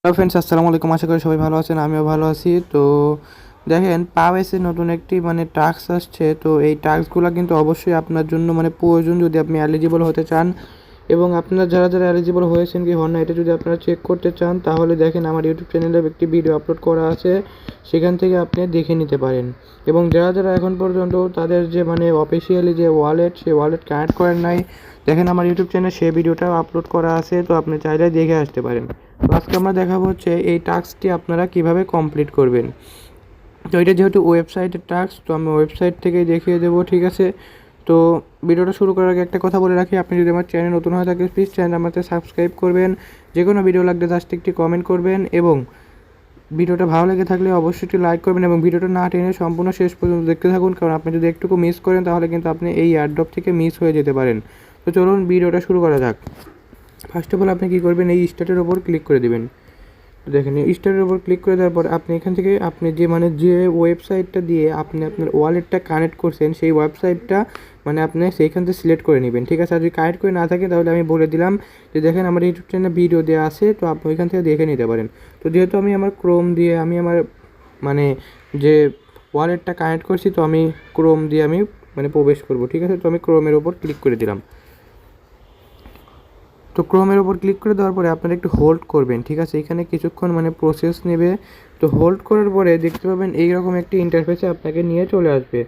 Hello friends, আসসালামু আলাইকুম। আশা করি সবাই ভালো আছেন, আমিও ভালো আছি। তো দেখেন, পাওয়েসে নতুন একটি টাস্ক আসছে। তো এই টাস্কগুলো কিন্তু অবশ্যই আপনার জন্য প্রয়োজন যদি আপনি এলিজিবল হতে চান, এবং আপনারা যারা যারা এলিজিবল হয়েছেন কি হন না এটা যদি আপনারা চেক করতে চান, তাহলে দেখেন আমার ইউটিউব চ্যানেলে একটি ভিডিও আপলোড করা আছে, সেখান থেকে আপনি দেখে নিতে পারেন। এবং যারা যারা এখন পর্যন্ত তাদের যে অফিসিয়ালি যে ওয়ালেট, সেই ওয়ালেট কানেক্ট করেন নাই, দেখেন আমার ইউটিউব চ্যানেলে সেই ভিডিওটাও আপলোড করা আছে, তো আপনি চাইলে দেখে আসতে পারেন। তো আজকে আমরা দেখাবো হচ্ছে এই টাস্কটি আপনারা কিভাবে কমপ্লিট করবেন। তো এটা যেহেতু ওয়েবসাইটের টাস্ক, তো আমি ওয়েবসাইট থেকেই দেখিয়ে দেবো, ঠিক আছে। তো ভিডিওটা শুরু করার আগে একটা কথা বলে রাখি, আপনি যদি আমার চ্যানেল নতুন হয়ে থাকে প্লিজ চ্যানেল আমাকে সাবস্ক্রাইব করবেন, যে কোনো ভিডিও লাগলে জাস্ট একটি কমেন্ট করবেন, এবং ভিডিওটা ভালো লেগে থাকলে অবশ্যই একটি লাইক করবেন, এবং ভিডিওটা না টেনে সম্পূর্ণ শেষ পর্যন্ত দেখতে থাকুন, কারণ আপনি যদি একটুকু মিস করেন তাহলে কিন্তু আপনি এই এয়ারড্রপ থেকে মিস হয়ে যেতে পারেন। তো চলুন ভিডিওটা শুরু করা যাক। ফার্স্ট অফ অল আপনি কী করবেন, এই স্টার্টের ওপর ক্লিক করে দেবেন। দেখেন, স্টারের উপর ক্লিক করে দেওয়ার পর আপনি এখান থেকে আপনি যে ওয়েবসাইটটা দিয়ে আপনি আপনার ওয়ালেটটা কানেক্ট করছেন, সেই ওয়েবসাইটটা আপনি সেইখান থেকে সিলেক্ট করে নেবেন, ঠিক আছে। আর যদি কানেক্ট করে না থাকে তাহলে আমি বলে দিলাম যে দেখেন আমার ইউটিউব চ্যানেলে ভিডিও দেওয়া আছে, তো আপনি ওইখান থেকে দেখে নিতে পারেন। তো যেহেতু আমি আমার ক্রোম দিয়ে আমি আমার যে ওয়ালেটটা কানেক্ট করছি, তো আমি ক্রোম দিয়ে আমি প্রবেশ করব, ঠিক আছে। তো আমি ক্রোমের ওপর ক্লিক করে দিলাম। তো ক্রোমের ওপর ক্লিক করে দেওয়ার পরে আপনারা একটু হোল্ড করবেন, ঠিক আছে। এখানে কিছুক্ষণ প্রসেস নেবে। তো হোল্ড করার পরে দেখতে পাবেন এইরকম একটি ইন্টারফেসে আপনাকে নিয়ে চলে আসবে,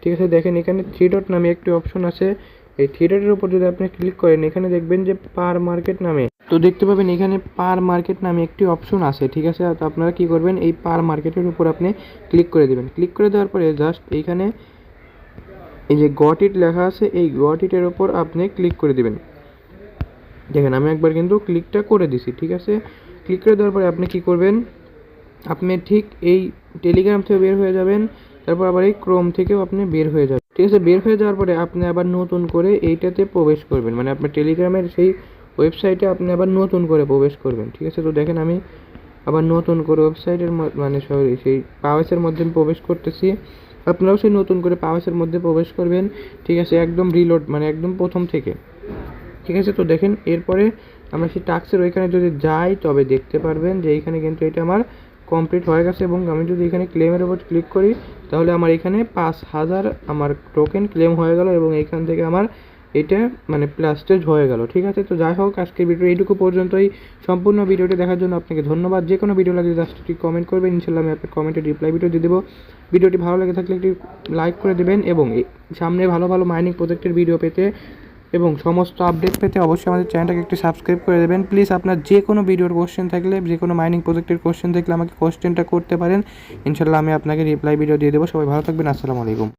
ঠিক আছে। দেখেন এখানে 3 ডট নামে একটি অপশন আছে। এই 3 ডটের উপর যদি আপনি ক্লিক করেন, এখানে দেখবেন যে পার মার্কেট নামে, তো দেখতে পাবেন এখানে পার মার্কেট নামে একটি অপশন আছে, ঠিক আছে। তো আপনারা কী করবেন, এই পার মার্কেটের উপর আপনি ক্লিক করে দেবেন। ক্লিক করে দেওয়ার পরে জাস্ট এইখানে এই যে গট ইট লেখা আছে, এই গট ইটের ওপর আপনি ক্লিক করে দেবেন। দেখেন আমি একবার কিন্তু ক্লিকটা করে দিছি, ঠিক আছে। ক্লিক করে দেওয়ার পরে আপনি কি করবেন, আপনি ঠিক এই টেলিগ্রাম থেকে বের হয়ে যাবেন, তারপর আবার এই ক্রোম থেকেও আপনি বের হয়ে যাবেন, ঠিক আছে। বের হয়ে যাওয়ার পরে আপনি আবার নতুন করে এইটাতে প্রবেশ করবেন, আপনার টেলিগ্রামের সেই ওয়েবসাইটে আপনি আবার নতুন করে প্রবেশ করবেন, ঠিক আছে। তো দেখেন আমি আবার নতুন করে ওয়েবসাইটের সরি সেই পাওয়েসের মধ্যে আমি প্রবেশ করতেছি। আপনারাও সেই নতুন করে পাওয়েসের মধ্যে প্রবেশ করবেন, ঠিক আছে। একদম রিলোড একদম প্রথম থেকে, ঠিক আছে। তো দেখেন এরপরে আমরা সেই টাস্কের ওইখানে যদি যাই, তবে দেখতে পারবেন যে এইখানে কিন্তু এটা আমার কমপ্লিট হয়ে গেছে, এবং আমি যদি এখানে ক্লেমের উপর ক্লিক করি তাহলে আমার এখানে 5000 আমার টোকেন ক্লেম হয়ে গেল, এবং এইখান থেকে আমার এটা প্লাস স্টেজ হয়ে গেল, ঠিক আছে। তো যাই হোক, আজকের ভিডিও এইটুকু পর্যন্তই। সম্পূর্ণ ভিডিওটি দেখার জন্য আপনাকে ধন্যবাদ। যে কোনো ভিডিও লাগলে জাস্ট একটি কমেন্ট করবেন, ইনশাল্লাহ আমি আপনার কমেন্টে রিপ্লাই ভিডিও দিয়ে দেবো। ভিডিওটি ভালো লেগে থাকলে একটি লাইক করে দেবেন, এবং সামনে ভালো ভালো মাইনিং প্রজেক্টের ভিডিও পেতে এবং সমস্ত আপডেট পেতে অবশ্যই আমাদের চ্যানেলটাকে একটু সাবস্ক্রাইব করে দেবেন। প্লিজ আপনার যে কোনো ভিডিওর কোশ্চেন থাকলে, যে কোনো মাইনিং প্রজেক্টের কোশ্চেন থাকলে আমাকে কোশ্চেনটা করতে পারেন, ইনশাল্লাহ আমি আপনাকে রিপ্লাই ভিডিও দিয়ে দেবো। সবাই ভালো থাকবেন, আসসালামু আলাইকুম।